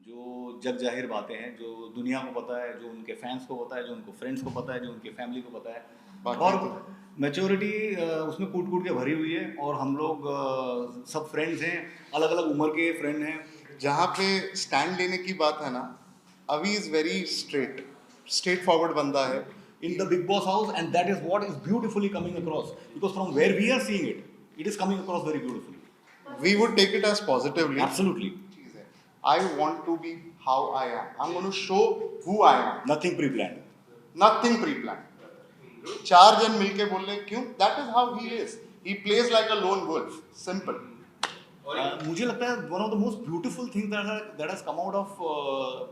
जो जग जाहिर बातें हैं, जो दुनिया को पता है, जो उनके फैंस को पता है, जो उनको फ्रेंड्स को पता है, जो उनकी फैमिली को पता है। और मैच्योरिटी उसमें कूट कूट के भरी हुई है, और हम लोग सब फ्रेंड्स हैं, अलग अलग उम्र के फ्रेंड हैं। जहाँ पे स्टैंड लेने की बात है ना, अभी इज वेरी स्ट्रेट फॉरवर्ड बंदा है in the Big Boss house, and that is what is beautifully coming across, because from where we are seeing it, it is coming across very beautifully. We would take it as positively. Absolutely. I want to be how I am. I'm going to show who I am. Nothing pre-planned. Nothing pre-planned. चार जन मिलके बोल रहे क्यों? That is how he is. He plays like a lone wolf. Simple. मुझे लगता है one of the most beautiful thing that has come out of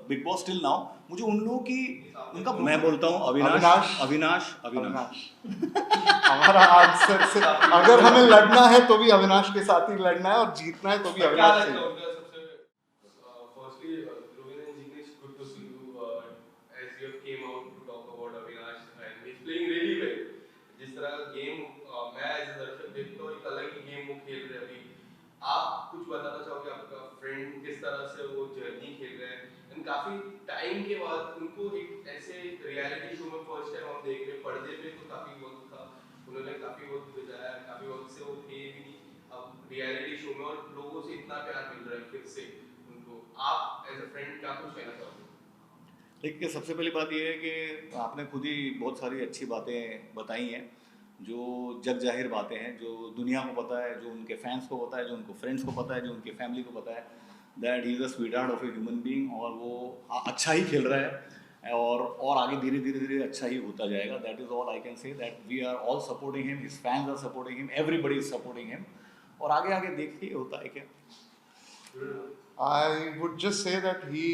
Bigg Boss till now, मुझे उन लोगों की उनका, मैं बोलता हूँ अविनाश हमारा आंसर से अगर हमें लड़ना है तो भी अविनाश के साथ ही लड़ना है, और जीतना है तो भी अविनाश से। आप कुछ बताना चाहोगे आपका फ्रेंड किस तरह से वो जर्नी खेल रहे हैं, एंड काफी टाइम के बाद उनको एक ऐसे रियलिटी शो में फर्स्ट टाइम हम देख रहे हैं। पर्दे पे तो काफी वक्त था, उन्होंने काफी वक्त बिताया, काफी वक्त से वो थे भी नहीं, अब रियलिटी शो में और लोगों से इतना प्यार मिल रहा है फिर से उनको। आप एज अ फ्रेंड क्या कुछ कहना चाहोगे? देखिए, सबसे पहली बात यह है कि आपने खुद ही बहुत सारी अच्छी बातें बताई हैं, जो जग जाहिर बातें हैं, जो दुनिया को पता है, जो उनके फैंस को पता है, जो उनको फ्रेंड्स को पता है, जो उनकी फैमिली को पता है, that he is a sweet heart of a human being, और वो अच्छा ही खेल रहा है, और आगे धीरे धीरे अच्छा ही होता जाएगा। That is all I can say, that we are all supporting him, his fans are supporting him, everybody is supporting him, और आगे आगे देखिए होता है क्या। I would just say that he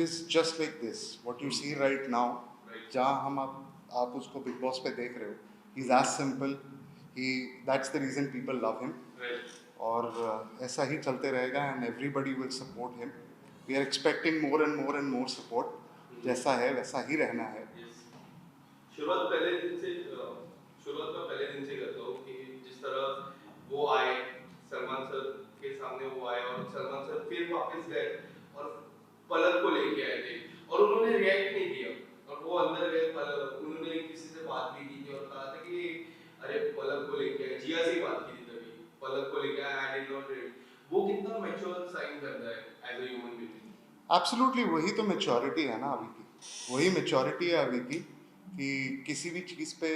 is just like this. What you see right now, जहाँ हम आप उसको बिग बॉस पे देख रहे हो, he's as simple. That's the reason people love him. और ऐसा ही चलते रहेगा, and everybody will support him. We are expecting more and more support. जैसा है वैसा ही रहना है। शुरुआत में पहले दिन से करता हूँ कि जिस तरह वो आए, सलमान सर के सामने वो आए, और सलमान सर फिर वापस गए और पलक को लेके आए थे, और उन्होंने रिएक्ट नहीं किया, और वो अंदर गए, उन्होंने किसी से बात भी की थी और कहा था कि अरे पलक को लेके आए, जिया से बात की थी तभी, पलक को लेके आए, आई डिड नॉट रेड। वो कितना मैच्योर साइन करता है as a human being. Absolutely, वही तो मैच्योरिटी है ना अभी की, वही मैच्योरिटी है अभी की, कि किसी भी चीज़ पे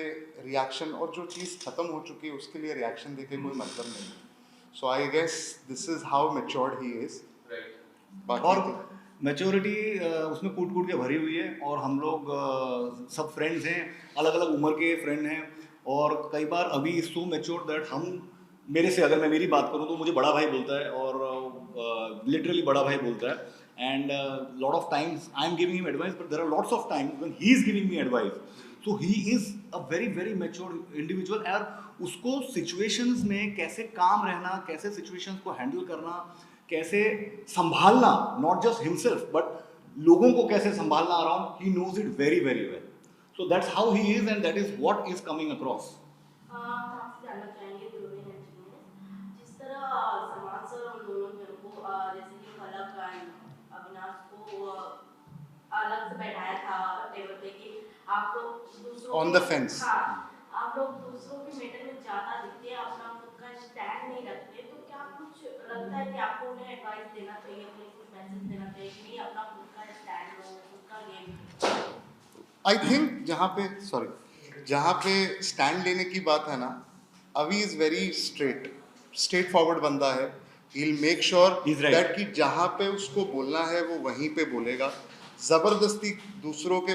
रिएक्शन, और जो चीज़ खत्म हो चुकी है उसके लिए रिएक्शन देके कोई मतलब नहीं है। So I guess this is how matured he is. और मैच्योरिटी उसमें कूट कूट के भरी हुई है, और हम लोग सब फ्रेंड्स हैं, अलग अलग उम्र के फ्रेंड हैं, और कई बार अभी सो मैच्योर दैट हम, मेरे से अगर मैं मेरी बात करूँ तो मुझे बड़ा भाई बोलता है, और लिटरली बड़ा भाई बोलता है, and lot of times I am giving him advice, but there are lots of times when he is giving me advice, so he is a very very mature individual, और उसको सिचुएशंस में कैसे काम रहना, कैसे सिचुएशंस को handle करना, कैसे संभालना, नॉट जस्ट हिमसेल्फ बट लोगों को कैसे संभालना around, he knows it very very well, so that's how he is, and that is what is coming across. आपसे जानना चाहेंगे ग्लोबल इंजीनियर, जिस तरह सलमान सर उन दोनों को जैसे कि पलक एंड अविनाश को अलग से बैठाया था टेबल पे कि आप लोग दूसरों ऑन द फेंस, आप लोग दूसरों के मैटर में ज़्यादा दिखते हैं, अपना खुद का स्टैंड नहीं रखते, तो क्या कुछ लगता है कि आपको उन्हें एडवाइस देना चाहिए, कुछ मैसेज देना चाहिए कि नहीं अपना खुद का स्टैंड लो, खुद का गेम? आई थिंक जहाँ पे स्टैंड लेने की बात है ना, अभी इज वेरी स्ट्रेट फॉरवर्ड बंदा है। He'll make sure that कि जहाँ पे उसको बोलना है वो वहीं पे बोलेगा। ज़बरदस्ती दूसरों के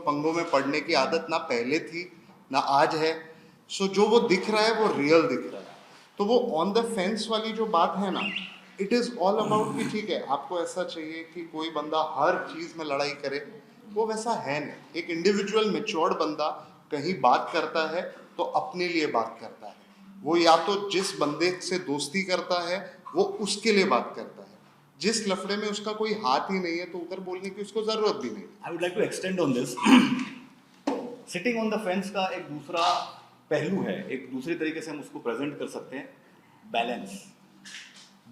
पंगों में पड़ने की आदत ना पहले थी ना आज है। सो जो वो दिख रहा है वो रियल दिख रहा है। तो वो ऑन द फेंस वाली जो बात है ना, इट इज़ ऑल अबाउट कि ठीक है, आपको ऐसा चाहिए कि कोई बंदा हर चीज़ में लड़ाई करे, वो वैसा है नहीं। एक इंडिविजुअल मैच्योर्ड बंदा कहीं बात करता है तो अपने लिए बात करता है। वो या तो जिस बंदे से दोस्ती करता है वो उसके लिए बात करता है। जिस लफड़े में उसका कोई हाथ ही नहीं है तो उधर बोलने की उसको जरूरत भी नहीं। I would like to extend on this. Sitting on the fence का एक दूसरा पहलू है, एक दूसरे तरीके से हम उसको प्रेजेंट कर सकते हैं, बैलेंस।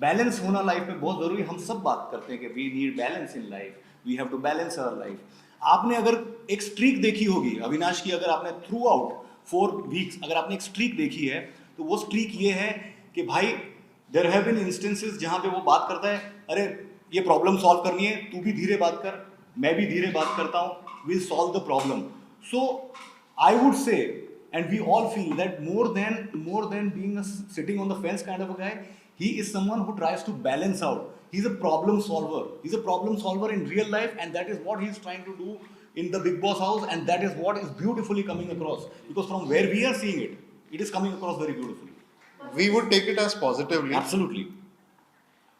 बैलेंस होना लाइफ में बहुत ज़रूरी। हम सब बात करते हैं कि we need balance in life, we have to balance our life. आपने अगर एक स्ट्रीक देखी होगी अविनाश की, अगर आपने थ्रू आउट 4 वीक्स अगर आपने एक स्ट्रीक देखी है, तो वो स्ट्रीक ये है कि भाई देयर हैव बीन इंस्टेंसेस जहाँ पे वो बात करता है, अरे ये प्रॉब्लम सॉल्व करनी है, तू भी धीरे बात कर, मैं भी धीरे बात करता हूँ, will solve the problem. So I would say, and we all feel that more than being sitting on the fence kind of a guy, he is someone who tries to balance out. He's a problem solver. He's a problem solver in real life, and that is what he's trying to do in the Big Boss house, and that is what is beautifully coming across. Because from where we are seeing it, it is coming across very beautifully. We would take it as positively. Absolutely.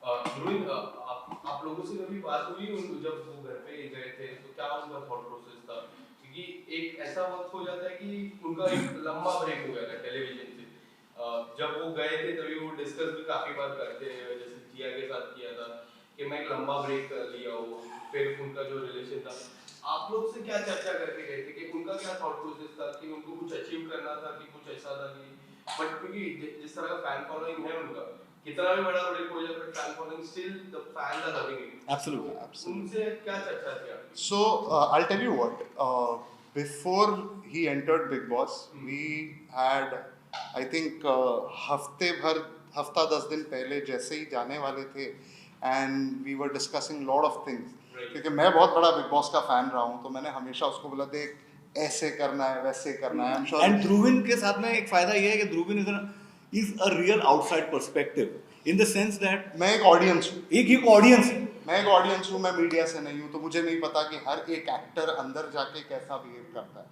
ध्रुवीन, आप लोगों से कभी बात हुई जब वो घर पे गए थे, तो क्या उनका थॉट प्रोसेस था? क्योंकि एक ऐसा वक्त हो जाता है कि उनका एक लंबा ब्रेक हो गया था टेलीविजन से। जब वो गए थे तभी वो डिस्कस भी काफी बार करते हैं, जैसे जिया के साथ किया था कि मैं एक लंबा ब्रेक लिया हूँ, फिर उनका जो रिलेशन था। आप लोग से क्या चर्चा करके गए थे कि उनका क्या थॉट प्रोसेस था, कि उनको कुछ अचीव करना था, कि कुछ ऐसा था कि बट क्योंकि जिस तरह का फैन फॉलोइंग है उनका, कितना भी बड़ा ब्रेक हो जाए but fan following still the fans are loving it. Absolutely. उनसे क्या चर्चा थी आपकी? So I'll tell you what. Before he entered Big Boss, we had, I think, हफ्ता 10 दिन पहले जैसे ही जाने वाले थे, and we were discussing lot of things. क्योंकि मैं बहुत बड़ा Big Boss का फैन रहा हूँ, तो मैंने हमेशा उसको बोला देख ऐसे करना है, वैसे करना है। I'm sure. And ध्रुवीन के साथ में एक फायदा ये है कि ध्रुवीन is a real outside perspective in the sense that मैं एक ऑडियंस हूँ। एक ऑडियंस है। मैं एक ऑडियंस हूँ, मैं मीडिया से नहीं हूँ, तो मुझे नहीं पता कि हर एक एक्टर अंदर जाके कैसा बिहेव करता है।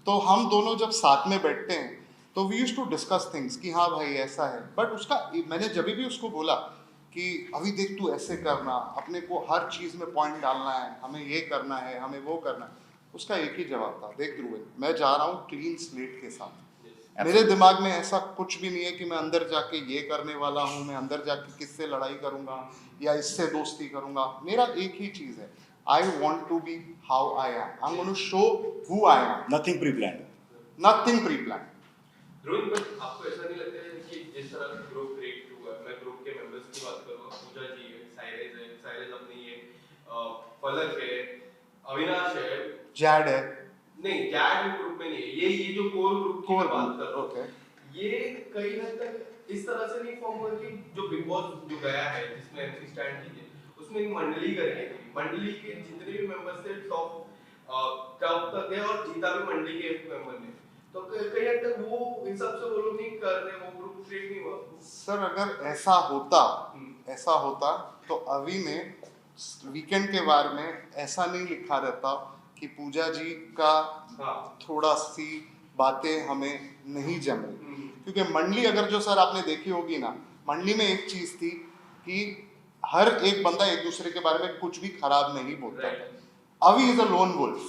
तो हम दोनों जब साथ में बैठते हैं तो we used to discuss things कि हाँ भाई ऐसा है, बट उसका मैंने जब भी उसको बोला कि अभी देख तू ऐसे करना, अपने को हर चीज़ में पॉइंट डालना है, हमें ये करना है, हमें वो करना है, उसका एक ही जवाब था, देख ध्रुव मैं जा रहा हूँ क्लीन स्लेट के साथ। मेरे दिमाग में ऐसा कुछ भी नहीं है कि मैं अंदर जाके ये करने वाला हूँ, मैं अंदर जाके किससे लड़ाई करूँगा या इससे दोस्ती करूँगा। मेरा एक ही चीज़ है, I want to be how I am, I am going to show who I am. Nothing pre plan, nothing pre plan. Dhruveen, but आपको ऐसा नहीं लगता है कि जिस तरह ग्रुप क्रिएट हुआ है, मैं ग्रुप के मेंबर्स की बात करूँगा, पूजा जी है, साइरस अपनी है, फलक है, अविनाश है, जैड है, नहीं जैड ग्रुप में नहीं है, ये जो कोर ग्रुप की बात कर रहा हूँ, ओके, ये कई हद तक इस तरह से नहीं फॉर्म हुआ कि जो बिग बॉस जो गया है जिसमें एमसी स्टैंड की थी, उसमें एक मंडली करके थी, मंडली के जितने भी मेंबर्स थे टॉप तक गए और जीता भी मंडली के मेंबर ने, तो कई हद तक वो इन सब से वो लोग नहीं कर रहे, वो ग्रुप क्रिएट नहीं हुआ। सर अगर ऐसा होता तो अभी ने वीकेंड के बारे में ऐसा नहीं लिखा रहता कि पूजा जी का थोड़ा सी बातें हमें नहीं जम रही, क्योंकि मंडली अगर जो सर आपने देखी होगी ना, मंडली में एक चीज थी कि हर एक बंदा एक दूसरे के बारे में कुछ भी खराब नहीं बोलता था। अभी इज अ लोन वुल्फ,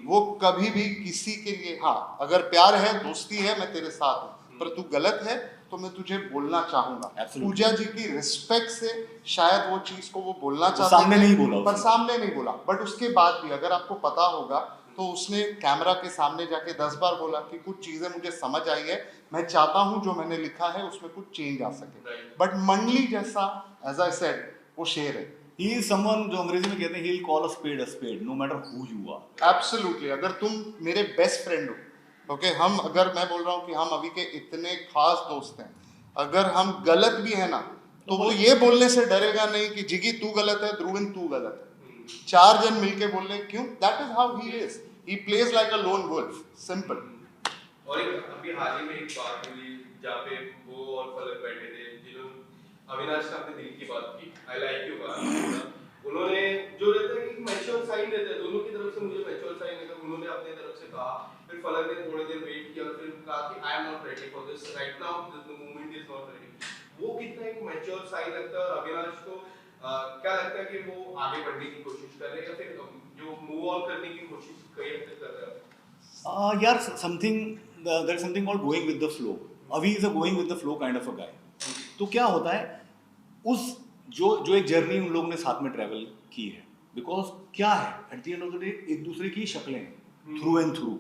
वो कभी भी किसी के लिए, हाँ अगर प्यार है दोस्ती है मैं तेरे साथ हूँ, पर तू गलत है तो मैं तुझे बोलना चाहूंगा। पूजा जी की रिस्पेक्ट से शायद वो चीज को वो बोलना चाहते सामने नहीं बोला, पर सामने नहीं बोला, बट उसके बाद भी अगर आपको पता होगा तो उसने कैमरा के सामने जाके 10 बार बोला कि कुछ चीजें मुझे समझ आई है, मैं चाहता हूं जो मैंने लिखा है उसमें कुछ चेंज आ सके। बट मंडली जैसा एज आई सेड वो शेर है, he is someone जो अंग्रेजी में कहते हैं he'll call a spade no matter who you are. Absolutely. अगर तुम मेरे बेस्ट फ्रेंड हो, ओके, हम अगर मैं बोल रहा हूँ कि हम अभी के इतने खास दोस्त हैं, अगर हम गलत भी है ना तो वो ये बोलने से डरेगा नहीं कि जिगी तू गलत है, ध्रुविन तू गलत है, 4 जन मिलके बोल रहे क्यों, that is how he is, he plays like a lone wolf, simple. और एक अभी हाल ही में एक बात हुई जहाँ पे वो और फलक बैठे थे, जिन्होंने अविनाश ने अपने दिल की बात की, आई लाइक यू कहा, उन्होंने जो रहता है कि मैच्योर साइन रहता है दोनों की तरफ से, मुझे मैच्योर साइन रहता है, उन्होंने अपने तरफ से कहा, फिर फलक ने थोड़ी देर वेट किया, फिर कहा कि I am not ready for this right now, the movement is not ready. वो कितना एक मैच्योर साइन लगता है, और अविनाश को क्या लगता है कि वो आगे बढ़ने की कोशिश कर रहे हैं या फिर जो मूव ऑन करने की कोशिश कई हद तक कर रहे हैं? यार there is something called going with the flow. Avi is a going with the flow kind of a guy. तो क्या होता है उस जो एक जर्नी उन लोगों ने साथ में ट्रैवल की है, बिकॉज क्या है at the end of the day एक दूसरे की शक्लें हैं थ्रू एंड थ्रू,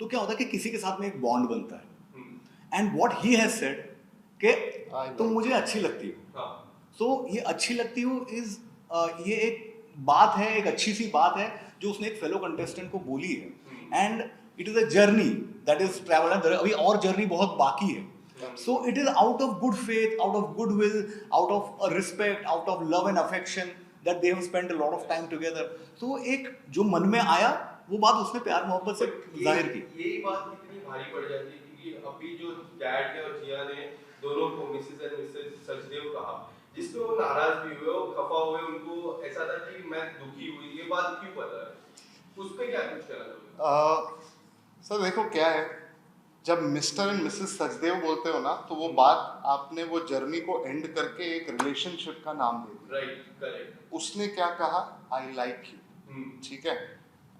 तो क्या होता है कि किसी के साथ में एक बॉन्ड बनता है, and what he has said कि तुम मुझे अच्छी लगती हो, सो ये अच्छी लगती हूँ इज ये एक बात है, एक अच्छी सी बात है जो उसने एक फेलो कंटेस्टेंट को बोली है, and it is a journey that is travel, अभी और जर्नी बहुत बाकी है. So it is out of good faith, out of goodwill, out of respect, out of love and affection that they have spent a lot of time together. So एक जो मन में आया वो बात उसने प्यार मोहब्बत से जाहिर की. यही बात कितनी भारी पड़ जाती है क्योंकि अभी जो डैड ने और जिया ने दोनों को मिसेस एंड मिसेस सचदेव कहा, जिसपे वो नाराज भी हुए, वो खफा हुए, उनको ऐसा था कि मैं दुखी हुई, ये बात क्यों पता है, उस पे क्या कुछ कहना? सर देखो क्या है, जब मिस्टर एंड मिसेस सचदेव बोलते हो ना तो वो बात आपने वो जर्नी को एंड करके एक रिलेशनशिप का नाम दे दिया. Right, correct. उसने क्या कहा, आई लाइक यू. ठीक है,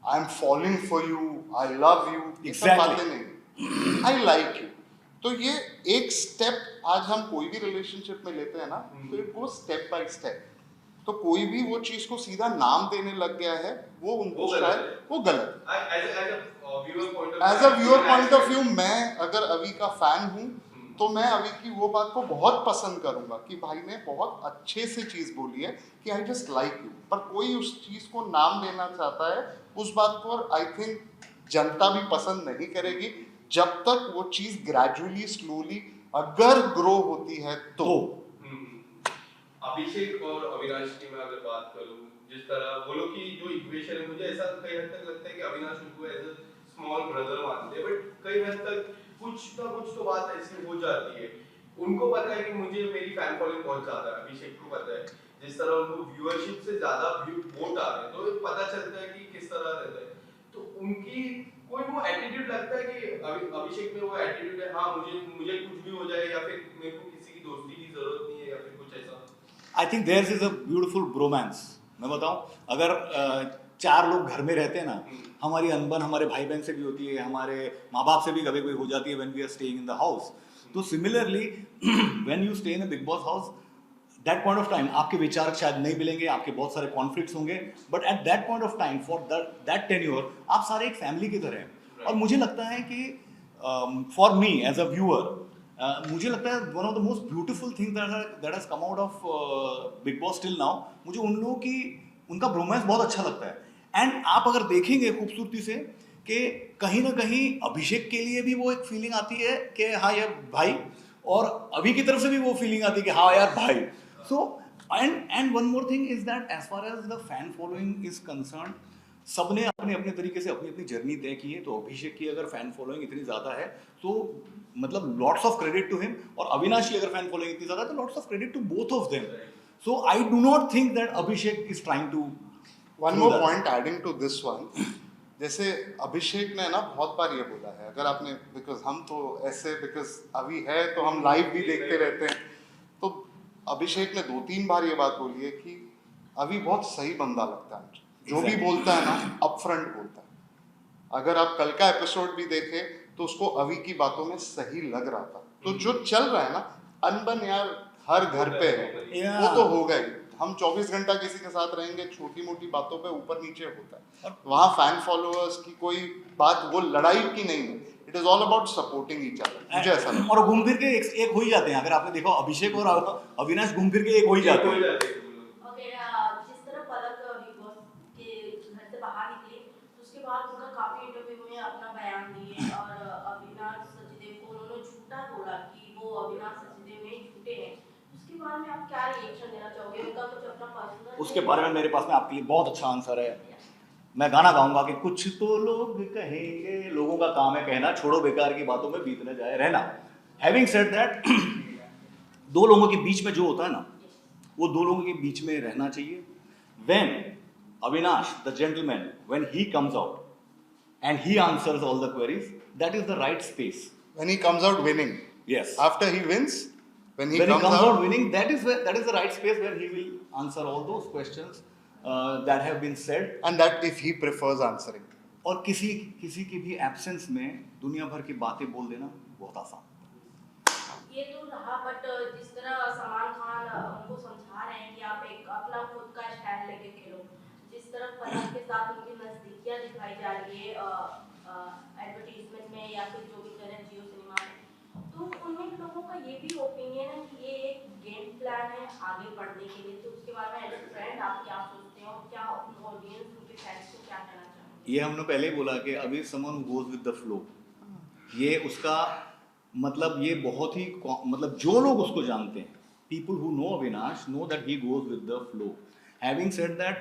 I am following for you, I love you, ये सब बातें नहीं, आई लाइक यू. तो ये एक स्टेप आज हम कोई भी रिलेशनशिप में लेते हैं ना तो it goes step by step. तो कोई भी वो चीज को सीधा नाम देने लग गया है वो उनको शायद वो गलत. As a viewer point of view मैं अगर अभी का फैन हूँ तो मैं अभी की वो बात को बहुत पसंद करूंगा कि भाई ने बहुत अच्छे से चीज बोली है कि आई जस्ट लाइक यू. पर कोई उस चीज को नाम देना चाहता है उस बात को, आई थिंक जनता भी पसंद नहीं करेगी जब तक वो चीज ग्रेजुअली स्लोली अगर ग्रो होती है तो. अभिषेक और अविनाश की मैं अगर बात करूं, जिस तरह वो लोग की जो इक्वेशन है, मुझे ऐसा कई हद तक लगता है कि अविनाश उनको एज अ स्मॉल ब्रदर मानते हैं, बट कई हद तक कुछ ना कुछ तो बात ऐसी हो जाती है. उनको पता है कि मुझे मेरी फैन फॉलोइंग बहुत ज्यादा है, अभिषेक को पता है, जिस तरह उनको व्यूअरशिप से ज्यादा वोट आ रहे हैं तो पता चलता है कि किस तरह रहता है. तो उनकी कोई वो एटीट्यूड लगता है कि अभिषेक में वो एटीट्यूड है, हाँ मुझे कुछ भी हो जाए या फिर मेरे को किसी की दोस्ती की जरूरत नहीं है या फिर कुछ ऐसा. I think there is a beautiful bromance. मैं बताऊं, अगर चार लोग घर में रहते हैं ना, हमारी अनबन हमारे भाई बहन से भी होती है, हमारे माँ बाप से भी कभी कभी हो जाती है when we are staying in the house. तो similarly when you stay in a Bigg Boss house, that point of time आपके विचार शायद नहीं मिलेंगे, आपके बहुत सारे कॉन्फ्लिक्ट्स होंगे, but at that point of time for that tenure आप सारे एक फैमिली की तरह हैं. और मुझे लगता है कि for me as a viewer, मुझे लगता है one of the most beautiful thing that has come out of Bigg Boss till now, मुझे उन लोगों की उनका ब्रोमांस बहुत अच्छा लगता है. एंड आप अगर देखेंगे खूबसूरती से कि कहीं ना कहीं अभिषेक के लिए भी वो एक फीलिंग आती है कि हाँ यार भाई, और अभी की तरफ से भी वो फीलिंग आती है कि हाँ यार भाई. So and one more thing is that as far as the fan following is concern, सबने अपने अपने तरीके से अपनी अपनी जर्नी तय की है. तो अभिषेक की अगर फैन फॉलोइंग इतनी ज़्यादा है तो मतलब lots of credit to him, और अविनाश की अगर फैन फॉलोइंग इतनी ज़्यादा है तो lots of credit to both of them. So I do not think that Abhishek is trying to. One more point adding to this one, जैसे अभिषेक ने ना बहुत बार ये बोला है, अगर आपने, बिकॉज हम तो ऐसे बिकॉज अभी है तो हम लाइव भी देखते रहते हैं, तो अभिषेक ने 2-3 बार ये बात बोली है कि अभी बहुत सही बंदा लगता है, जो भी बोलता है ना अपफ्रंट बोलता है. अगर आप कल का एपिसोड भी देखें तो उसको अभी की बातों में सही लग रहा था. तो जो चल रहा है ना अनबन यार हर घर पे है, वो तो होगा ही. हम 24 घंटा किसी के साथ रहेंगे, छोटी मोटी बातों पे ऊपर नीचे होता है. वहाँ फैन फॉलोअर्स की कोई बात, वो लड़ाई की नहीं है, it is all about supporting each other. मुझे ऐसा लगता है. और घूम फिर के एक हो ही जाते हैं. अगर आपने देखा अभिषेक और अविनाश घूम फिर के एक हो ही जाते हैं. ओके, जिस तरह पलक बिग बॉस के घर से बाहर निकली तो उसके बाद उनका काफी इंटरव्यू में अपना बयान दिए और अविनाश सचदेव को उन्होंने झूठा बोला कि वो अविनाश सचदेव नहीं झूठे हैं. उसके बारे में आप क्या रिएक्शन देना चाहोगे? उनका कुछ अपना पर्सनल, उसके बारे में मेरे पास में आपके लिए बहुत अच्छा आंसर है. मैं गाना गाऊंगा कि कुछ तो लोग कहेंगे, लोगों का काम है कहना, छोड़ो बेकार की बातों में बीत न जाए रहना. हैविंग सेड दैट, दो लोगों के बीच में जो होता है ना, वो दो लोगों के बीच में रहना चाहिए. When Avinash, the gentleman, when he comes out and he answers all the queries, that is the right space. When he comes out winning, Yes. after he wins, when he When comes out winning, that is the right space where he will answer all those questions that have been said. and that if he prefers answering. और किसी की भी absence में दुनिया भर की बातें बोल देना बहुत आसान. ये तो रहा, बट जिस तरह सलमान खान उनको समझा रहे हैं कि आप एक अपना खुद का स्टैंड लेके खेलो, जिस तरह पलक के साथ उनकी नजदीकियां दिखाई जा रही है एडवर्टीजमेंट में या फिर जो भी कह रहे हैं जियो सिनेमा में, तो उनमें लोगों का ये भी ओपिनियन है कि ये एक गेम प्लान है आगे बढ़ने के लिए, तो उसके बारे में एज अ फ्रेंड आप क्या सोचते हो, क्या अपने ऑडियंस उनके फैंस को क्या कहना चाहेंगे? ये हमने पहले ही बोला कि अभी someone who goes with the flow, ये उसका मतलब ये बहुत ही मतलब जो लोग उसको जानते हैं, people who know Avinash know that he goes with the flow. Having said that,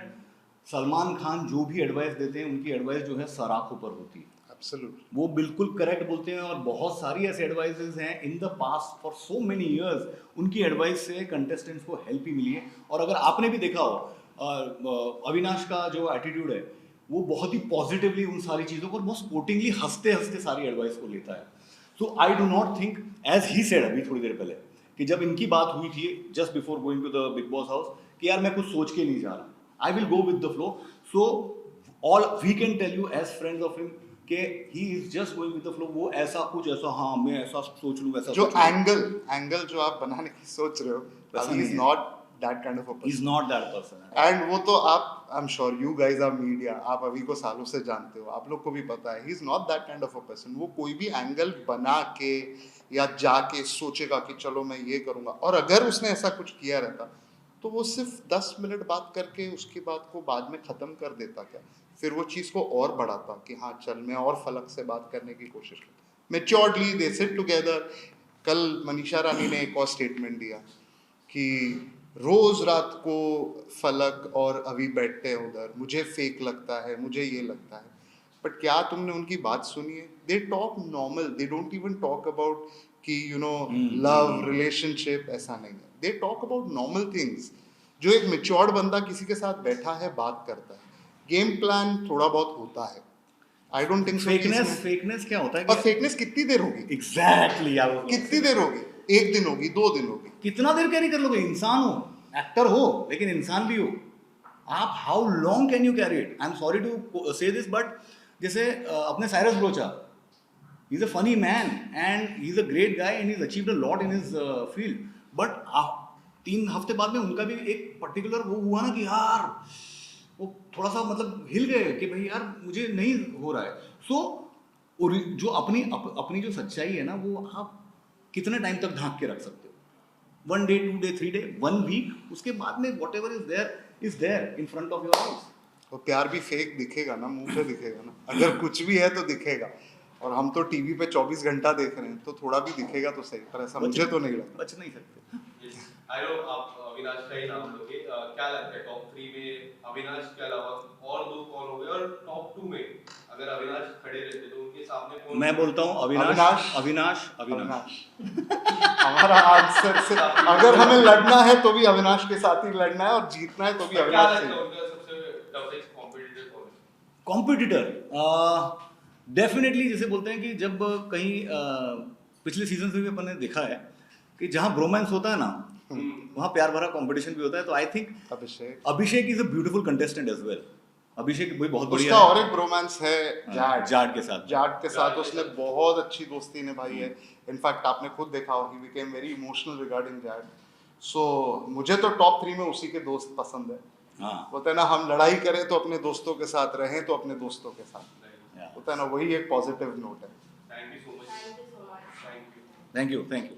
Salman Khan जो भी एडवाइस देते हैं उनकी एडवाइस जो है सराखों पर होती है, एब्सोल्युटली। वो बिल्कुल करेक्ट बोलते हैं। और बहुत सारी ऐसे एडवाइसेस हैं in the past for so many years, उनकी एडवाइस से कंटेस्टेंट्स को हेल्प ही मिली है। और अगर आपने भी देखा हो अविनाश का जो एटीट्यूड है वो बहुत ही पॉजिटिवली उन सारी चीज़ों को और बहुत स्पोर्टिंगली हंसते हंसते सारी एडवाइस को लेता है। So I do not think, as he said अभी थोड़ी देर पहले, कि जब इनकी बात हुई थी just before going to the Bigg Boss house कि यार मैं कुछ सोच के नहीं जा रहा, I will go with the flow. So all we can tell you as friends of him कि he is just going with the flow. वो ऐसा कुछ ऐसा हाँ मैं ऐसा सोच लूँ वैसा जो एंगल जो आप बनाने की सोच रहे हो, Abhi is not that kind of a person, is not that person. And वो तो आप, I am sure you guys are media, आप अभी को सालों से जानते हो, आप लोग को भी पता है he is not that kind of a person. वो कोई भी एंगल बना के या जाके सोचेगा कि चलो मैं ये करूंगा, और अगर उसने ऐसा कुछ किया रहता तो वो सिर्फ 10 मिनट बात करके उसकी बात को बाद में ख़त्म कर देता क्या, फिर वो चीज़ को और बढ़ाता कि हाँ चल मैं और फलक से बात करने की कोशिश करता। मैच्योर्डली दे सिट टुगेदर। कल मनीषा रानी ने एक और स्टेटमेंट दिया कि रोज़ रात को फलक और अभी बैठते हैं उधर, मुझे फेक लगता है, मुझे ये लगता है। बट क्या तुमने उनकी बात सुनी है? They talk normal, they don't even talk about कि यू नो लव रिलेशनशिप, ऐसा नहीं है। They talk about normal things, जो एक मैच्योर्ड बंदा किसी के साथ बैठा है बात करता है। गेम प्लान थोड़ा बहुत होता है, I don't think so. Fakeness क्या होता है? और फेकनेस कितनी देर होगी? एग्जैक्टली यार, कितनी देर होगी? एक दिन होगी, 2 दिन होगी, कितना देर कैरी कर लोगे? इंसान हो, एक्टर हो, लेकिन इंसान भी हो आप। How long can you carry it? I am sorry to say this, but जैसे अपने Cyrus Broacha, he is a funny man and he is a great guy and he is achieved a lot in his field, but 3 हफ्ते बाद में उनका भी एक particular वो हुआ ना कि यार वो थोड़ा सा मतलब हिल गए कि भाई यार मुझे नहीं हो रहा है। सो जो अपनी जो सच्चाई है ना, वो आप कितने टाइम तक ढांक के रख सकते हो? 1 डे, 2 डे, 3 डे, 1 वीक, उसके बाद में whatever is there in front of your eyes. तो प्यार भी फेक दिखेगा ना, मुंह पे दिखेगा ना, अगर कुछ भी है तो दिखेगा। और हम तो टीवी पे 24 घंटा देख रहे हैं, तो थोड़ा भी दिखेगा तो सही, पर ऐसा मुझे तो नहीं लगता। बच नहीं सकते। आई नो आप अविनाश का ही नाम लोगे, क्या लगता है टॉप 3 में अविनाश के अलावा और 2 कौन हो गए, और टॉप 2 में अगर अविनाश खड़े रहते तो उनके सामने कौन? मैं बोलता हूँ अविनाश। हमारा आंसर से अगर हमें लड़ना है तो भी अविनाश के साथ ही लड़ना है, और जीतना है तो भी अविनाश से। सबसे टफेस्ट कॉम्पिटिटर कौन है? कॉम्पिटिटर डेफिनेटली, जैसे बोलते हैं कि जब कहीं पिछले सीजन में भी अपन ने देखा है कि जहाँ ब्रोमांस होता है ना, वहाँ प्यार भरा कंपटीशन भी होता है। तो I think Abhishek is a beautiful contestant as well. Abhishek भी बहुत बढ़िया उसका और एक रोमांस है जाट के साथ उसने बहुत अच्छी दोस्ती निभाई है। इनफैक्ट आपने खुद देखा हो, he became very emotional regarding that. So मुझे तो टॉप 3 में उसी के दोस्त पसंद है। हाँ, होता है ना, हम लड़ाई करें तो अपने दोस्तों के साथ, रहें तो अपने दोस्तों के साथ, होता है ना, वही एक पॉजिटिव नोट है। Thank you so much. Thank you so much. Thank you. Thank you.